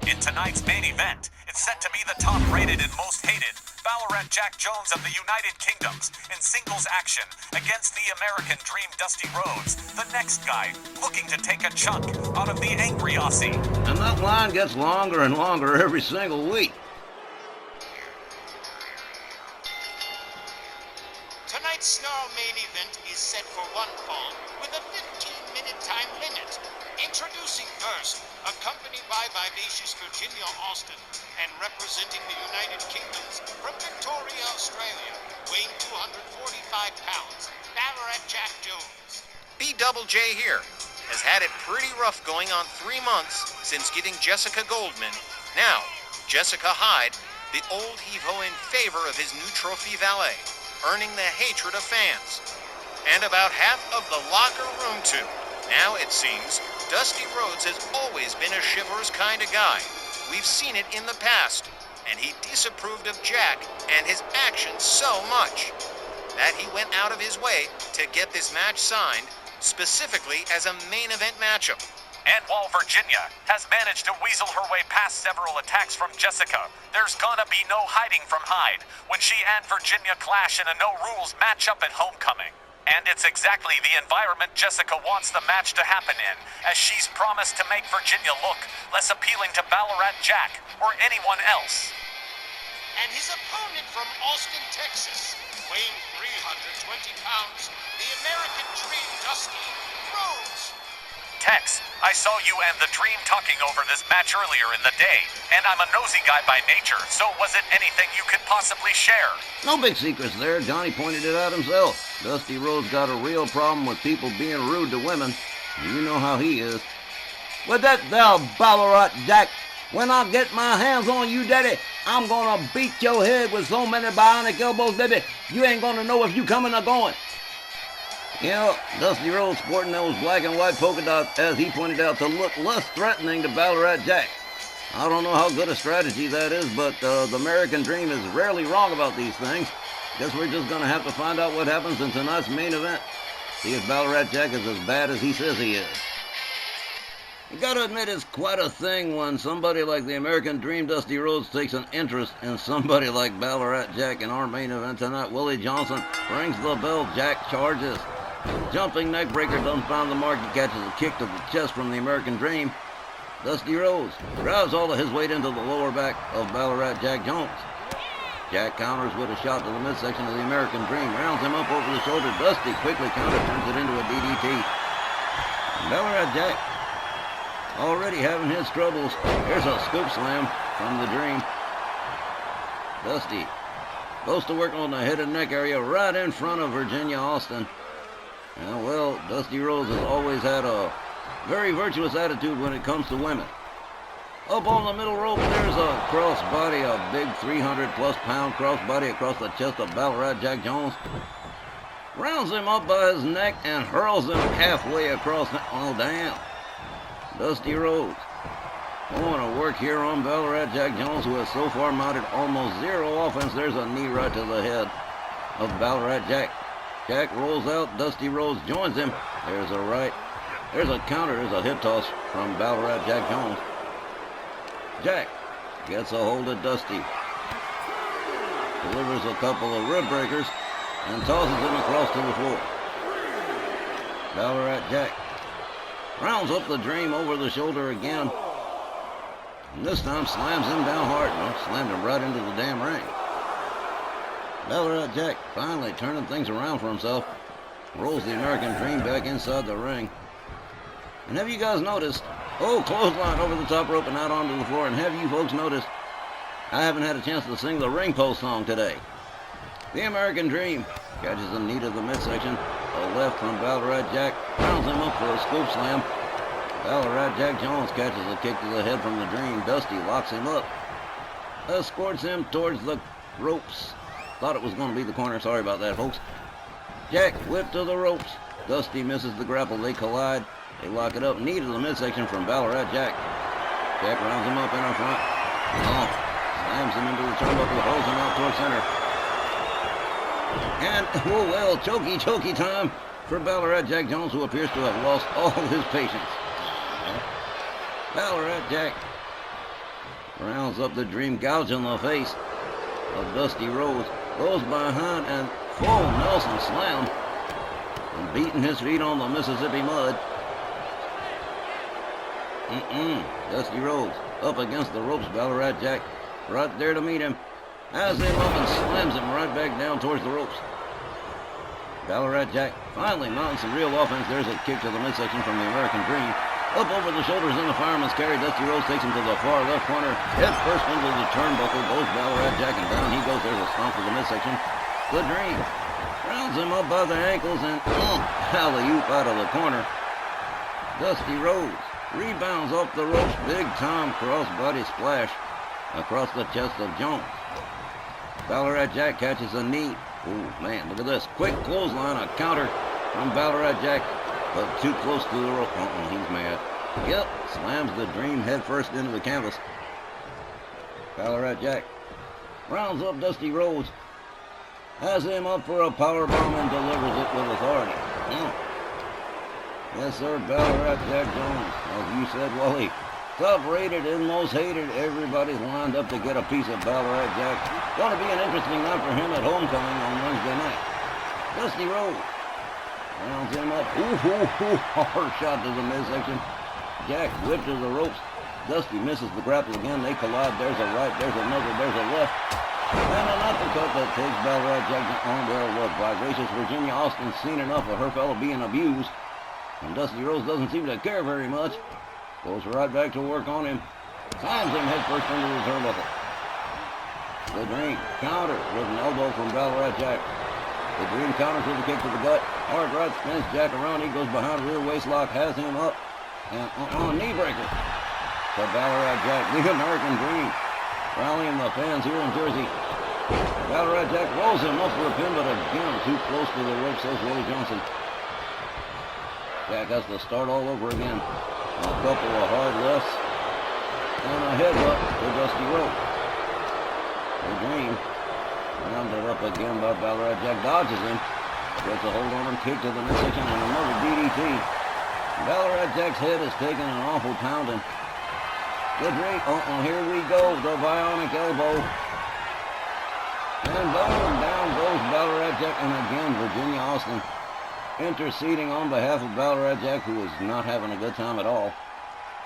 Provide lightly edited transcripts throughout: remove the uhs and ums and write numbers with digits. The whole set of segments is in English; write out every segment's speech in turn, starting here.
In tonight's main event, it's set to be the top-rated and most hated Ballarat Jack Jones of the United Kingdoms in singles action against the American Dream Dusty Rhodes, the next guy looking to take a chunk out of the angry Aussie. And that line gets longer and longer every single week. Tonight's Snarl main event is set for one fall with a 15-minute time limit. Introducing first, accompanied by vivacious Virginia Austen and representing the United Kingdoms from Victoria, Australia, weighing 245 pounds, Ballarat Jack Jones. B-Double-J here has had it pretty rough going on 3 months since getting Jessica Goldman. Now, Jessica Hyde, the old heave-ho in favor of his new trophy valet, earning the hatred of fans. And about half of the locker room, too. Now, it seems, Dusty Rhodes has always been a chivalrous kind of guy. We've seen it in the past, and he disapproved of Jack and his actions so much that he went out of his way to get this match signed, specifically as a main event matchup. And while Virginia has managed to weasel her way past several attacks from Jessica, there's gonna be no hiding from Hyde when she and Virginia clash in a no-rules matchup at Homecoming. And it's exactly the environment Jessica wants the match to happen in, as she's promised to make Virginia look less appealing to Ballarat Jack or anyone else. And his opponent from Austin, Texas, weighing 320 pounds, the American Dream Dusty Rhodes. Tex, I saw you and the Dream talking over this match earlier in the day, and I'm a nosy guy by nature, so was it anything you could possibly share? No big secrets there. Johnny pointed it out himself. Dusty Rhodes got a real problem with people being rude to women. You know how he is. With that thou Ballarat Jack, when I get my hands on you, daddy, I'm gonna beat your head with so many bionic elbows, baby, you ain't gonna know if you coming or going. You know, Dusty Rhodes sporting those black and white polka dots, as he pointed out, to look less threatening to Ballarat Jack. I don't know how good a strategy that is, but the American Dream is rarely wrong about these things. Guess we're just going to have to find out what happens in tonight's main event. See if Ballarat Jack is as bad as he says he is. You gotta admit, it's quite a thing when somebody like the American Dream Dusty Rhodes takes an interest in somebody like Ballarat Jack. In our main event tonight, Willie Johnson rings the bell. Jack charges. Jumping neckbreaker doesn't find the mark. He catches a kick to the chest from the American Dream. Dusty Rhodes drives all of his weight into the lower back of Ballarat Jack Jones. Jack counters with a shot to the midsection of the American Dream. Rounds him up over the shoulder. Dusty quickly counters, turns it into a DDT. Ballarat Jack already having his troubles. Here's a scoop slam from the Dream. Dusty goes to work on the head and neck area right in front of Virginia Austen. And well, Dusty Rhodes has always had a very virtuous attitude when it comes to women. Up on the middle rope, there's a crossbody, a big 300-plus pound crossbody across the chest of Ballarat Jack Jones. Rounds him up by his neck and hurls him halfway across. Oh, damn. Dusty Rhodes going to work here on Ballarat Jack Jones, who has so far mounted almost zero offense. There's a knee right to the head of Ballarat Jack. Jack rolls out. Dusty Rhodes joins him. There's a right. There's a counter. There's a hip toss from Ballarat Jack Jones. Jack gets a hold of Dusty. Delivers a couple of rib breakers and tosses him across to the floor. Ballarat Jack rounds up the Dream over the shoulder again. And this time slams him down hard. No, slammed him right into the damn ring. Ballarat Jack finally turning things around for himself. Rolls the American Dream back inside the ring. And have you guys noticed? Oh, clothesline over the top rope and out onto the floor. And have you folks noticed? I haven't had a chance to sing the ring post song today. The American Dream catches the knee to the midsection. A left from Ballarat Jack. Rounds him up for a scoop slam. Ballarat Jack Jones catches a kick to the head from the Dream. Dusty locks him up. Escorts him towards the ropes. Thought it was going to be the corner. Sorry about that, folks. Jack whipped to the ropes. Dusty misses the grapple. They collide. They lock it up. Knee to the midsection from Ballarat Jack. Jack rounds him up in our front. Oh, slams him into the turnbuckle. Holds him out towards center. And, oh well, chokey time for Ballarat Jack Jones, who appears to have lost all his patience. Ballarat Jack Rounds up the Dream, gouging the face of Dusty Rhodes. Goes behind and full Nelson slam. And beating his feet on the Mississippi mud. Dusty Rhodes up against the ropes. Ballarat Jack right there to meet him. Has him up and slams him right back down towards the ropes. Ballarat Jack finally mounting some real offense. There's a kick to the midsection from the American Dream. Up over the shoulders in the fireman's carry. Dusty Rhodes takes him to the far left corner. Head first into the turnbuckle. Goes Ballarat Jack and down he goes. There's a stomp to the midsection. The Dream rounds him up by the ankles and alley-oop out of the corner. Dusty Rhodes rebounds off the ropes. Big time crossbody splash across the chest of Jones. Ballarat Jack catches a knee. Oh man, look at this. Quick clothesline, a counter from Ballarat Jack. But too close to the rope. He's mad. Yep, slams the Dream head first into the canvas. Ballarat Jack rounds up Dusty Rhodes. Has him up for a power bomb and delivers it with authority. Yes, sir, Ballarat Jack Jones. As you said, Wally. Top rated and most hated. Everybody's lined up to get a piece of Ballarat Jack. Gonna be an interesting night for him at homecoming on Wednesday night. Dusty Rhodes rounds him up. Hard shot to the midsection. Jack whipped to the ropes. Dusty misses the grapple again. They collide. There's a right, there's another, there's a left. And an uppercut that takes Ballarat Jack on. Well, look, vivacious Virginia Austen seen enough of her fellow being abused. And Dusty Rhodes doesn't seem to care very much. Goes right back to work on him. Slams him head first into the turnbuckle. The Dream counter with an elbow from Ballarat Jack. The Dream counters with a kick to the gut. Hard right spins Jack around. He goes behind rear waist lock. Has him up. And knee breaker to Ballarat Jack. The American Dream rallying the fans here in Jersey. Ballarat Jack rolls him up for a pin, but again too close to the rope, says Willie Johnson. Jack has to start all over again. A couple of hard lefts and a headbutt to Dusty Rhodes. The Dream rounded up again by Ballarat Jack, dodges him, gets a hold on him, kick to the midsection, and another DDT. Ballarat Jack's head is taking an awful pounding. The Dream, here we go, the bionic elbow. And boom, down goes Ballarat Jack, and again Virginia Austen interceding on behalf of Ballarat Jack, who is not having a good time at all.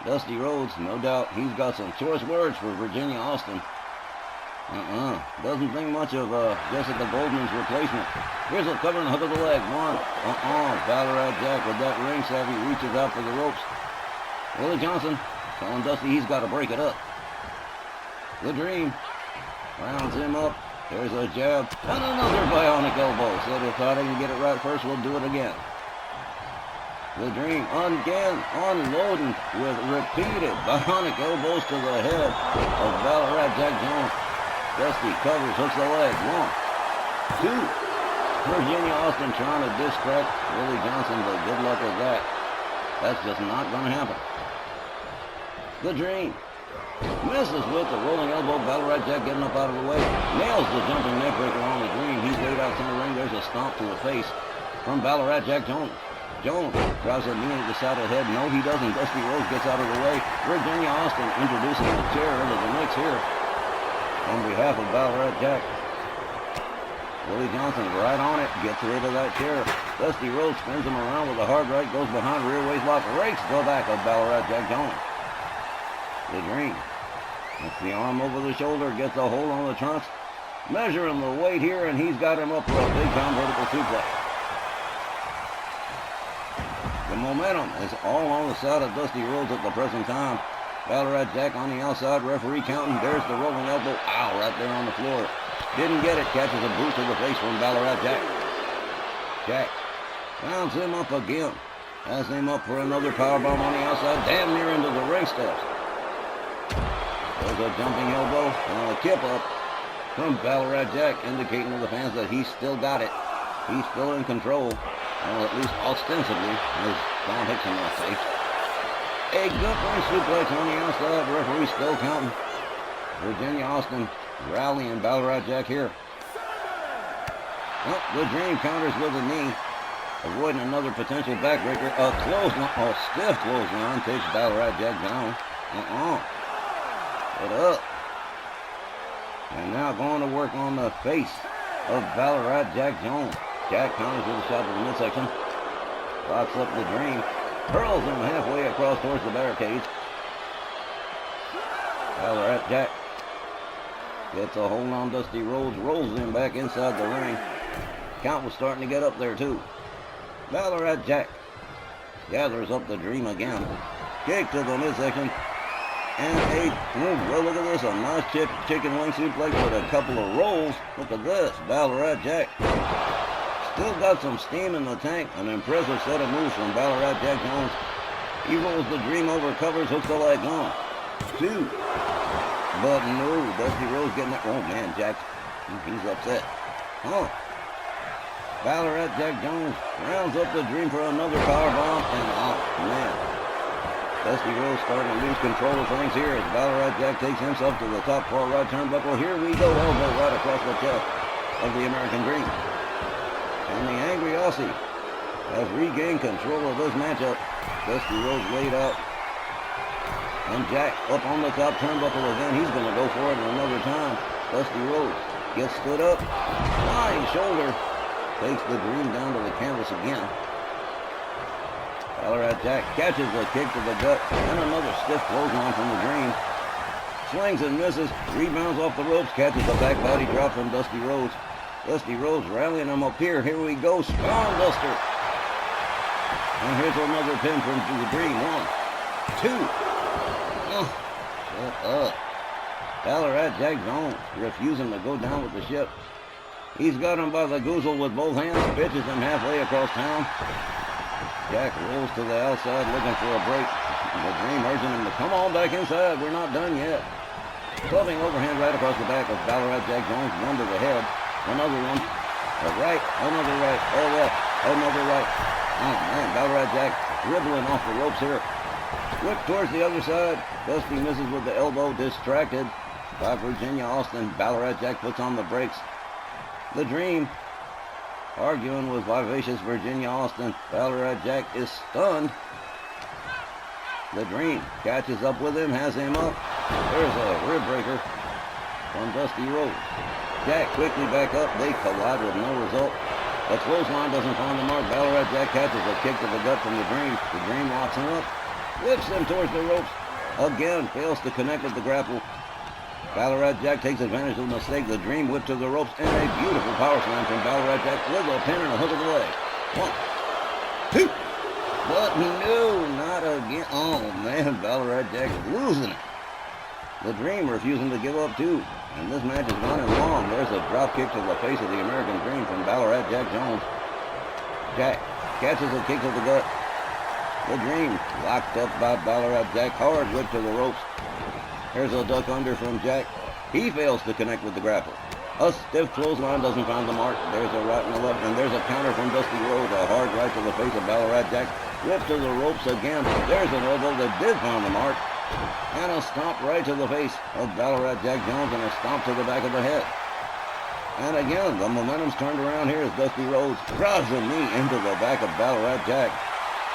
Dusty Rhodes, no doubt, he's got some choice words for Virginia Austen. Doesn't think much of Jessica Goldman's replacement. Here's a cover and hook of the leg. One. Ballarat Jack with that ring savvy reaches out for the ropes. Willie Johnson telling Dusty he's got to break it up. The Dream rounds him up. There's a jab and another bionic elbow. Said if I didn't get it right first, we'll do it again. The Dream again unloading with repeated bionic elbows to the head of Ballarat Jack Jones. Dusty covers, hooks the leg. 1, 2. Virginia Austen trying to distract Willie Johnson, but good luck with that. That's just not going to happen. The Dream misses with the rolling elbow. Ballarat Jack getting up out of the way. Nails the jumping neckbreaker on the Dream. He's laid out center ring. There's a stomp to the face from Ballarat Jack Jones. Jones drives a knee into the side of the head. No, he doesn't. Dusty Rhodes gets out of the way. Virginia Austen introducing a chair into the mix here on behalf of Ballarat Jack. Willie Johnson right on it, gets rid of that chair. Dusty Rhodes spins him around with a hard right, goes behind rear waist lock, rakes the back of Ballarat Jack Jones. The Dream gets the arm over the shoulder, gets a hold on the trunks, measuring the weight here, and he's got him up for a big time vertical suplex. The momentum is all on the side of Dusty Rhodes at the present time. Ballarat Jack on the outside, referee counting. There's the rolling elbow. Ow, right there on the floor. Didn't get it. Catches a boot to the face from Ballarat Jack. Jack rounds him up again. Has him up for another powerbomb on the outside. Damn near into the ring steps. There's a jumping elbow and a kip up from Ballarat Jack, indicating to the fans that he's still got it. He's still in control. Well, at least ostensibly, as Don Hickson will say. A gut ring suplex on the outside. Referee still counting. Virginia Austen rallying Ballarat Jack here. Well, the Dream counters with a knee, avoiding another potential backbreaker. A stiff clothesline takes Ballarat Jack down. Put up. And now going to work on the face of Ballarat Jack Jones. Jack counters with a shot to the midsection. Locks up the Dream. Hurls him halfway across towards the barricades. Ballarat Jack gets a hold on Dusty Rhodes, rolls him back inside the ring. Count was starting to get up there too. Ballarat Jack gathers up the Dream again. Kick to the midsection. And well, look at this, a nice chicken wing suplex with a couple of rolls. Look at this, Ballarat Jack. Still got some steam in the tank. An impressive set of moves from Ballarat Jack Jones. He rolls the Dream over, covers, hooks the leg on. 2. But no, Dusty Rhodes getting that. Oh man, Jack, he's upset. Ballarat Jack Jones rounds up the Dream for another powerbomb, and oh man, Dusty Rhodes starting to lose control of things here as Ballarat Jack takes himself to the top far right turnbuckle. Here we go, elbow right across the chest of the American Dream. And the Angry Aussie has regained control of this matchup. Dusty Rhodes laid out. And Jack up on the top turnbuckle again. He's going to go for it another time. Dusty Rhodes gets stood up. Flying shoulder. Takes the Dream down to the canvas again. Ballarat Jack catches a kick to the gut. And another stiff clothesline from the Dream. Swings and misses. Rebounds off the ropes. Catches a back body drop from Dusty Rhodes. Dusty Rhodes rallying him up here. Here we go. Spawn Buster. And here's another pin from the Dream. 1, 2. Shut up. Ballarat Jack Jones refusing to go down with the ship. He's got him by the goozle with both hands, pitches him halfway across town. Jack rolls to the outside looking for a break. The Dream urging him to come on back inside. We're not done yet. Clubbing overhand right across the back of Ballarat Jack Jones. One to the head. Another one. A right. Another right. A left. Another right. Oh man, Ballarat Jack dribbling off the ropes here. Whip towards the other side. Dusty misses with the elbow. Distracted by Virginia Austen. Ballarat Jack puts on the brakes. The Dream arguing with vivacious Virginia Austen. Ballarat Jack is stunned. The Dream catches up with him, has him up. There's a rib breaker from Dusty Rhodes. Jack quickly back up. They collide with no result. The clothesline doesn't find the mark. Ballarat Jack catches a kick to the gut from the Dream. The Dream locks him up. Whips him towards the ropes. Again, fails to connect with the grapple. Ballarat Jack takes advantage of the mistake. The Dream whipped to the ropes and a beautiful power slam from Ballarat Jack with a pin and a hook of the leg. 1, 2. But no, not again. Oh man, Ballarat Jack is losing it. The Dream refusing to give up too. And this match is running long. There's a drop kick to the face of the American Dream from Ballarat Jack Jones. Jack catches a kick to the gut. The Dream locked up by Ballarat Jack. Hard whip to the ropes. Here's a duck under from Jack. He fails to connect with the grapple. A stiff clothesline doesn't find the mark. There's a right and a left, and there's a counter from Dusty Rhodes. A hard right to the face of Ballarat Jack. Whip to the ropes again. There's an elbow that did find the mark. And a stomp right to the face of Ballarat Jack Jones and a stomp to the back of the head. And again, the momentum's turned around here as Dusty Rhodes drives a knee into the back of Ballarat Jack.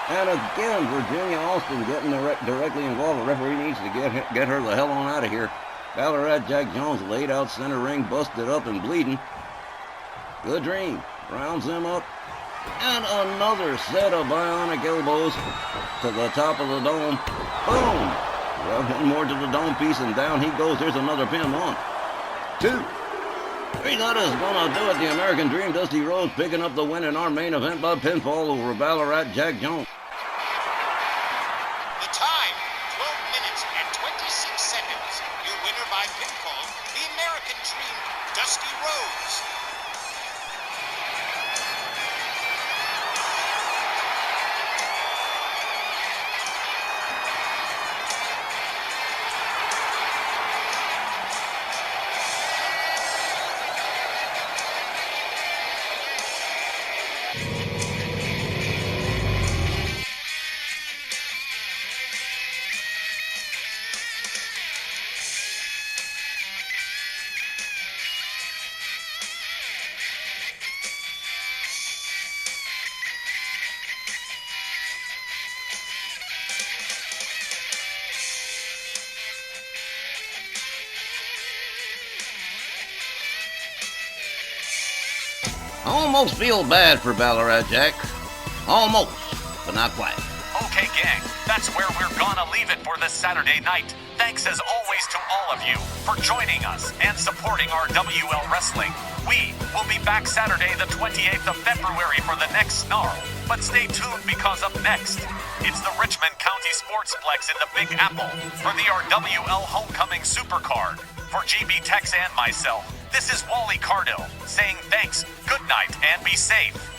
And again, Virginia Austen getting directly involved. The referee needs to get her the hell on out of here. Ballarat Jack Jones laid out center ring, busted up and bleeding. The Dream rounds him up. And another set of bionic elbows to the top of the dome. Boom! One more to the dome piece and down he goes. There's another pin. 1, 2. He thought it was going to do it. The American Dream, Dusty Rhodes, picking up the win in our main event by pinfall over Ballarat Jack Jones. The time, 12 minutes and 26 seconds. Your winner by pinfall, the American Dream, Dusty Rhodes. I almost feel bad for Ballarat, Jack. Almost, but not quite. Okay, gang, that's where we're gonna leave it for this Saturday night. Thanks as always to all of you for joining us and supporting our WL Wrestling. We will be back Saturday the 28th of February for the next Snarl. But stay tuned because up next, it's the Richmond County Sportsplex in the Big Apple for the RWL Homecoming Supercard. For GB Tex and myself, this is Wally Cardill saying thanks, good night, and be safe.